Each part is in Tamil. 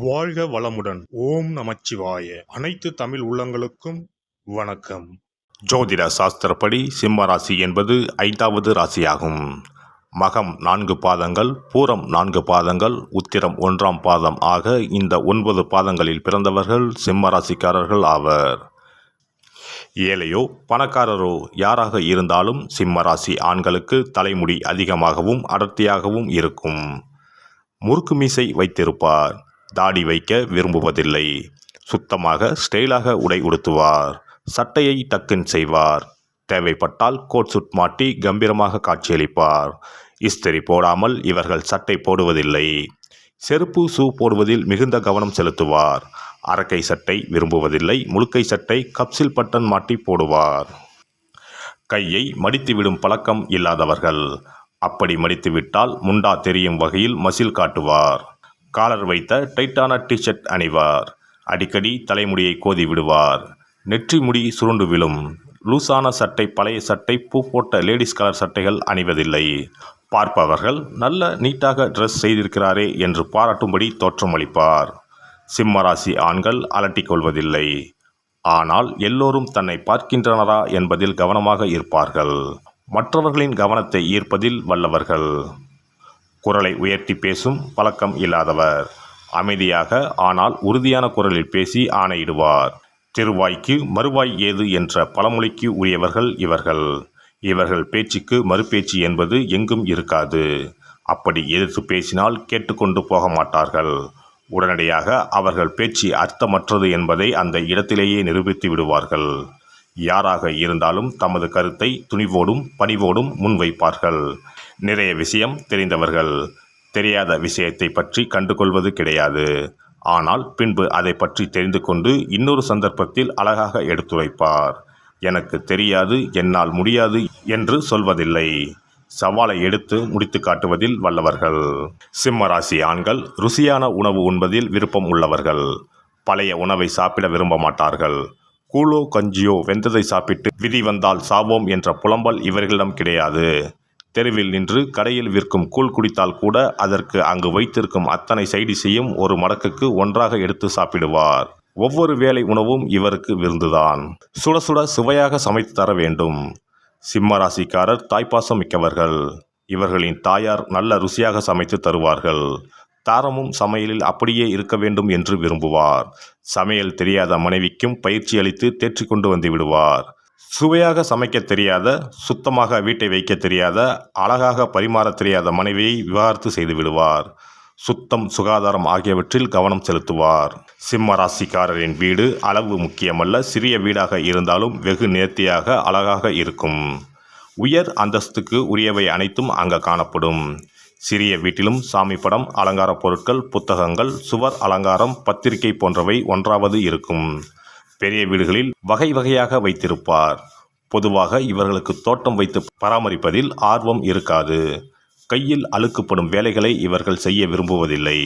வாழ்க வளமுடன். ஓம் நமச்சிவாய. அனைத்து தமிழ் உள்ளங்களுக்கும் வணக்கம். ஜோதிட சாஸ்திரப்படி சிம்ம ராசி என்பது 5வது ராசியாகும். மகம் 4 பாதங்கள், பூரம் 4 பாதங்கள், உத்திரம் 1ஆம் பாதம் ஆக இந்த 9 பாதங்களில் பிறந்தவர்கள் சிம்ம ராசிக்காரர்கள் ஆவர். ஏழையோ பணக்காரரோ யாராக இருந்தாலும் சிம்ம ராசி ஆண்களுக்கு தலைமுடி அதிகமாகவும் அடர்த்தியாகவும் இருக்கும். முறுக்கு மீசை வைத்திருப்பார். தாடி வைக்க விரும்புவதில்லை. சுத்தமாக ஸ்டைலாக உடை உடுத்துவார். சட்டையை டக்கின் செய்வார். தேவைப்பட்டால் கோட் சூட் மாட்டி கம்பீரமாக காட்சியளிப்பார். இஸ்திரி போடாமல் இவர்கள் சட்டை போடுவதில்லை. செருப்பு ஷூ போடுவதில் மிகுந்த கவனம் செலுத்துவார். அரக்கை சட்டை விரும்புவதில்லை. முழுக்கை சட்டை கப்சில் பட்டன் மாட்டி போடுவார். கையை மடித்துவிடும் பழக்கம் இல்லாதவர்கள். அப்படி மடித்துவிட்டால் முண்டா தெரியும் வகையில் மசில் காட்டுவார். காலர் வைத்த டைட்டான டிஷர்ட் அணிவார். அடிக்கடி தலைமுடியை கோதி விடுவார். நெற்றி முடி சுருண்டு விழும். லூசான சட்டை, பழைய சட்டை, பூ போட்ட லேடிஸ் கலர் சட்டைகள் அணிவதில்லை. பார்ப்பவர்கள் நல்ல நீட்டாக ட்ரெஸ் செய்திருக்கிறாரே என்று பாராட்டும்படி தோற்றமளிப்பார். சிம்மராசி ஆண்கள் அலட்டிக் கொள்வதில்லை. ஆனால் எல்லோரும் தன்னை பார்க்கின்றனரா என்பதில் கவனமாக இருப்பார்கள். மற்றவர்களின் கவனத்தை ஈர்ப்பதில் வல்லவர்கள். குரலை உயர்த்தி பேசும் பழக்கம் இல்லாதவர். அமைதியாக ஆனால் உறுதியான குரலில் பேசி ஆணையிடுவார். திருவாய்க்கு மறுவாய் ஏது என்ற பழமொழிக்கு உரியவர்கள் இவர்கள். இவர்கள் பேச்சுக்கு மறுபேச்சு என்பது எங்கும் இருக்காது. அப்படி எதிர்த்து பேசினால் கேட்டுக்கொண்டு போக மாட்டார்கள். உடனடியாக அவர்கள் பேச்சு அர்த்தமற்றது என்பதை அந்த இடத்திலேயே நிரூபித்து விடுவார்கள். யாராக இருந்தாலும் தமது கருத்தை துணிவோடும் பணிவோடும் முன்வைப்பார்கள். நிறைய விஷயம் தெரிந்தவர்கள். தெரியாத விஷயத்தை பற்றி கண்டுகொள்வது கிடையாது. ஆனால் பின்பு அதை பற்றி தெரிந்து கொண்டு இன்னொரு சந்தர்ப்பத்தில் அழகாக எடுத்துரைப்பார். எனக்கு தெரியாது, என்னால் முடியாது என்று சொல்வதில்லை. சவாலை எடுத்து முடித்து காட்டுவதில் வல்லவர்கள். சிம்மராசி ஆண்கள் ருசியான உணவு உண்பதில் விருப்பம் உள்ளவர்கள். பழைய உணவை சாப்பிட விரும்ப மாட்டார்கள். கூழோ கஞ்சியோ வெந்ததை சாப்பிட்டு விதி வந்தால் சாவோம் என்ற புலம்பல் இவர்களிடம் கிடையாது. தெருவில் நின்று கடையில் விற்கும் கூழ் குடித்தால் கூட அதற்கு அங்கு வைத்திருக்கும் அத்தனை சைடிஷையும் ஒரு மடக்குக்கு ஒன்றாக எடுத்து சாப்பிடுவார். ஒவ்வொரு வேளை உணவும் இவருக்கு விருந்துதான். சுட சுட சுவையாக சமைத்து தர வேண்டும். சிம்மராசிக்காரர் தாய்ப்பாசம் மிக்கவர்கள். இவர்களின் தாயார் நல்ல ருசியாக சமைத்து தருவார்கள். தாரமும் சமையலில் அப்படியே இருக்க வேண்டும் என்று விரும்புவார். சமையல் தெரியாத மனைவிக்கும் பயிற்சி அளித்து தேற்றி கொண்டு வந்து விடுவார். சுவையாக சமைக்க தெரியாத, சுத்தமாக வீட்டை வைக்க தெரியாத, அழகாக பரிமாற தெரியாத மனைவியை விவாகரத்து செய்து விடுவார். சுத்தம், சுகாதாரம் ஆகியவற்றில் கவனம் செலுத்துவார். சிம்ம ராசிக்காரரின் வீடு அளவு முக்கியமல்ல. சிறிய வீடாக இருந்தாலும் வெகு நேர்த்தியாக அழகாக இருக்கும். உயர் அந்தஸ்துக்கு உரியவை அனைத்தும் அங்கு காணப்படும். சிறிய வீட்டிலும் சாமி படம், அலங்கார பொருட்கள், புத்தகங்கள், சுவர் அலங்காரம், பத்திரிகை போன்றவை ஒன்றாவது இருக்கும். பெரிய வீடுகளில் வகை வகையாக வைத்திருப்பார். பொதுவாக இவர்களுக்கு தோட்டம் வைத்து பராமரிப்பதில் ஆர்வம் இருக்காது. கையில் அழுக்குப்படும் வேலைகளை இவர்கள் செய்ய விரும்புவதில்லை.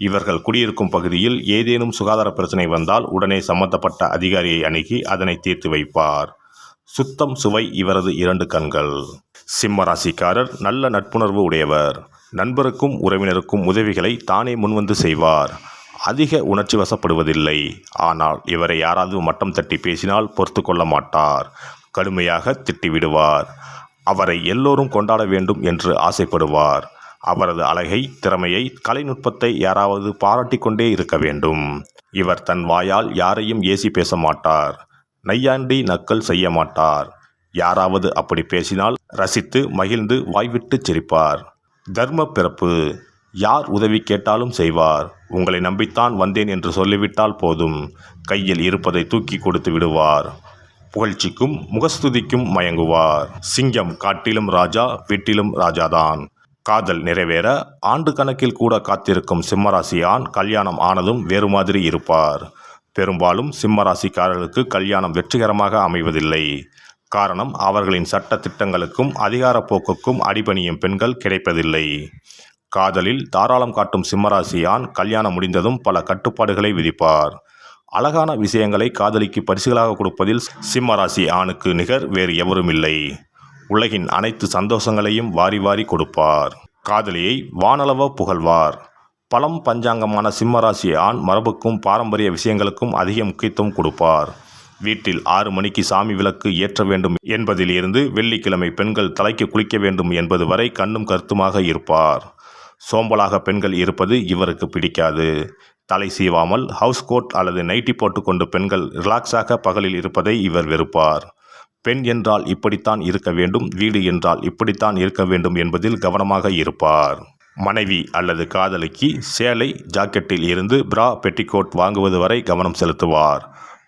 இவர்கள் குடியிருக்கும் பகுதியில் ஏதேனும் சுகாதார பிரச்சனை வந்தால் உடனே சம்பந்தப்பட்ட அதிகாரியை அணுகி அதனை தீர்த்து வைப்பார். சுத்தம், சுவை இவரது 2 கண்கள். சிம்மராசிக்காரர் நல்ல நட்புணர்வு உடையவர். நண்பருக்கும் உறவினருக்கும் உதவிகளை தானே முன்வந்து செய்வார். அதிக உணர்ச்சி வசப்படுவதில்லை. ஆனால் இவரை யாராவது மட்டம் தட்டி பேசினால் பொறுத்து கொள்ள மாட்டார். கடுமையாக திட்டிவிடுவார். அவரை எல்லோரும் கொண்டாட வேண்டும் என்று ஆசைப்படுவார். அவரது அழகை, திறமையை, கலைநுட்பத்தை யாராவது பாராட்டி கொண்டே இருக்க வேண்டும். இவர் தன் வாயால் யாரையும் ஏசி பேச மாட்டார். நையாண்டி நக்கல் செய்ய மாட்டார். யாராவது அப்படி பேசினால் ரசித்து மகிழ்ந்து வாய்விட்டு சிரிப்பார். தர்ம பிறப்பு. யார் உதவி கேட்டாலும் செய்வார். உங்களை நம்பித்தான் வந்தேன் என்று சொல்லிவிட்டால் போதும். கையில் இருப்பதை தூக்கி கொடுத்து விடுவார். புகழ்ச்சிக்கும் முகஸ்துதிக்கும் மயங்குவார். சிங்கம் காட்டிலும் ராஜா, வீட்டிலும் ராஜாதான். காதல் நிறைவேற ஆண்டு கணக்கில் கூட காத்திருக்கும் சிம்மராசி ஆண் கல்யாணம் ஆனதும் வேறு மாதிரி இருப்பார். பெரும்பாலும் சிம்மராசிக்காரர்களுக்கு கல்யாணம் வெற்றிகரமாக அமைவதில்லை. காரணம், அவர்களின் சட்ட திட்டங்களுக்கும் அதிகார போக்குக்கும் அடிபணியும் பெண்கள் கிடைப்பதில்லை. காதலில் தாராளம் காட்டும் சிம்மராசி ஆண் கல்யாணம் முடிந்ததும் பல கட்டுப்பாடுகளை விதிப்பார். அழகான விஷயங்களை காதலிக்கு பரிசுகளாக கொடுப்பதில் சிம்மராசி ஆணுக்கு நிகர் வேறு எவரும் இல்லை. உலகின் அனைத்து சந்தோஷங்களையும் வாரி வாரி கொடுப்பார். காதலியை வானளவ புகழ்வார். பலம் பஞ்சாங்கமான சிம்மராசி ஆண் மரபுக்கும் பாரம்பரிய விஷயங்களுக்கும் அதிக முக்கியத்துவம் கொடுப்பார். வீட்டில் 6 மணிக்கு சாமி விளக்கு ஏற்ற வேண்டும் என்பதில் இருந்து வெள்ளிக்கிழமை பெண்கள் தலைக்கு குளிக்க வேண்டும் என்பது வரை கண்ணும் கருத்துமாக இருப்பார். சோம்பலாக பெண்கள் இருப்பது இவருக்கு பிடிக்காது. தலை சீவாமல் ஹவுஸ் கோட் அல்லது நைட்டி போட்டுக்கொண்டு பெண்கள் ரிலாக்ஸாக பகலில் இருப்பதை இவர் வெறுப்பார். பெண் என்றால் இப்படித்தான் இருக்க வேண்டும், வீடு என்றால் இப்படித்தான் இருக்க வேண்டும் என்பதில் கவனமாக இருப்பார். மனைவி அல்லது காதலிக்கு சேலை ஜாக்கெட்டில் இருந்து பிரா பெட்டிகோட் வாங்குவது வரை கவனம் செலுத்துவார்.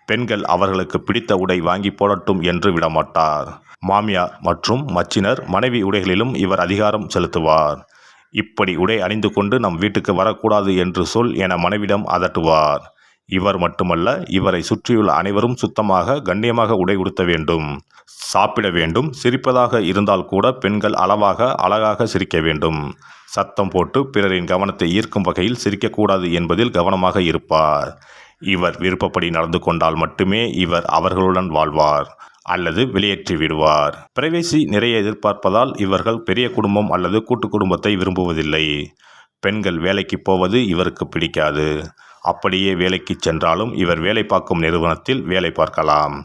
பெண்கள் அவர்களுக்கு பிடித்த உடை வாங்கி போடட்டும் என்று விடமாட்டார். மாமியார் மற்றும் மச்சினர் மனைவி உடைகளிலும் இவர் அதிகாரம் செலுத்துவார். இப்படி உடை அணிந்து கொண்டு நம் வீட்டுக்கு வரக்கூடாது என்று சொல் என மனைவிடம் அதட்டுவார். இவர் மட்டுமல்ல, இவரை சுற்றியுள்ள அனைவரும் சுத்தமாக கண்ணியமாக உடை உடுத்த வேண்டும், சாப்பிட வேண்டும். சிரிப்பதாக இருந்தால் கூட பெண்கள் அளவாக அழகாக சிரிக்க வேண்டும். சத்தம் போட்டு பிறரின் கவனத்தை ஈர்க்கும் வகையில் சிரிக்கக்கூடாது என்பதில் கவனமாக இருப்பார். இவர் விருப்பப்படி நடந்து கொண்டால் மட்டுமே இவர் அவர்களுடன் வாழ்வார் அல்லது வெளியேற்றி விடுவார். பிரைவேசி நிறைய எதிர்பார்ப்பதால் இவர்கள் பெரிய குடும்பம் அல்லது கூட்டு குடும்பத்தை விரும்புவதில்லை. பெண்கள் வேலைக்கு போவது இவருக்கு பிடிக்காது. அப்படியே வேலைக்கு சென்றாலும் இவர் வேலை பார்க்கும் நிறுவனத்தில் வேலை பார்க்கலாம்.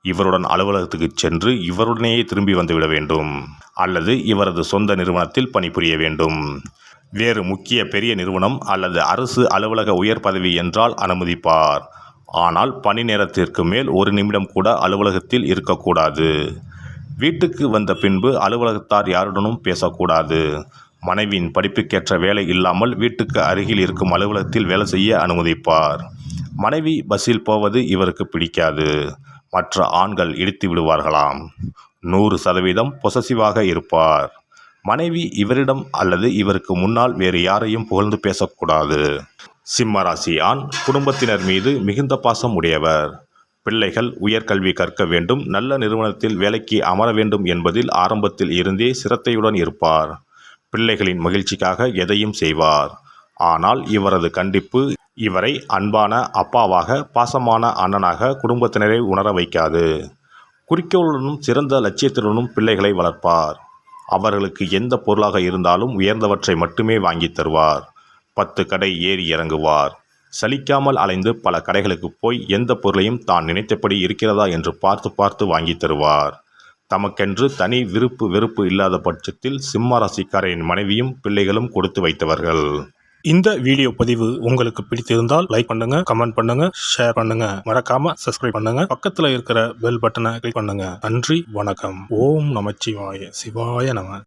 இவருடன் அலுவலகத்துக்கு சென்று இவருடனேயே திரும்பி வந்துவிட வேண்டும் அல்லது இவரது சொந்த நிறுவனத்தில் பணிபுரிய வேண்டும். வேறு முக்கிய பெரிய நிறுவனம் அல்லது அரசு அலுவலக உயர் பதவி என்றால் அனுமதிப்பார். ஆனால் பணி நேரத்திற்கு மேல் 1 நிமிடம் கூட அலுவலகத்தில் இருக்கக்கூடாது. வீட்டுக்கு வந்த பின்பு அலுவலகத்தார் யாருடனும் பேசக்கூடாது. மனைவியின் படிப்புக்கேற்ற வேலை இல்லாமல் வீட்டுக்கு அருகில் இருக்கும் அலுவலகத்தில் வேலை செய்ய அனுமதிப்பார். மனைவி பஸ்ஸில் போவது இவருக்கு பிடிக்காது. மற்ற ஆண்கள் இடித்து விடுவார்களாம். 100% பொசசிவாக இருப்பார். மனைவி இவரிடம் அல்லது இவருக்கு முன்னால் வேறு யாரையும் புகழ்ந்து பேசக்கூடாது. சிம்மராசி ஆண் குடும்பத்தினர் மீது மிகுந்த பாசம் உடையவர். பிள்ளைகள் உயர்கல்வி கற்க வேண்டும், நல்ல நிறுவனத்தில் வேலைக்கு அமர வேண்டும் என்பதில் ஆரம்பத்தில் இருந்தே சிரத்தையுடன் இருப்பார். பிள்ளைகளின் மகிழ்ச்சிக்காக எதையும் செய்வார். ஆனால் இவரது கண்டிப்பு இவரை அன்பான அப்பாவாக, பாசமான அண்ணனாக குடும்பத்தினரை உணர வைக்காது. குறிக்கோளுடனும் சிறந்த லட்சியத்துடனும் பிள்ளைகளை வளர்ப்பார். அவர்களுக்கு எந்த பொருளாக இருந்தாலும் உயர்ந்தவற்றை மட்டுமே வாங்கி தருவார். 10 கடை ஏறி இறங்குவார். சலிக்காமல் அலைந்து பல கடைகளுக்கு போய் எந்த பொருளையும் தான் நினைத்தபடி இருக்கிறதா என்று பார்த்து பார்த்து வாங்கி தருவார். தமக்கென்று தனி விருப்பு வெறுப்பு இல்லாத பட்சத்தில் சிம்ம ராசிக்காரரின் மனைவியும் பிள்ளைகளும் கொடுத்து வைத்தவர்கள். இந்த வீடியோ பதிவு உங்களுக்கு பிடித்திருந்தால் லைக் பண்ணுங்க, கமெண்ட் பண்ணுங்க, ஷேர் பண்ணுங்க. மறக்காம சப்ஸ்கிரைப் பண்ணுங்க. பக்கத்துல இருக்கிற பெல் பட்டனை கிளிக் பண்ணுங்க. நன்றி, வணக்கம். ஓம் நமச்சிவாய. சிவாய நம.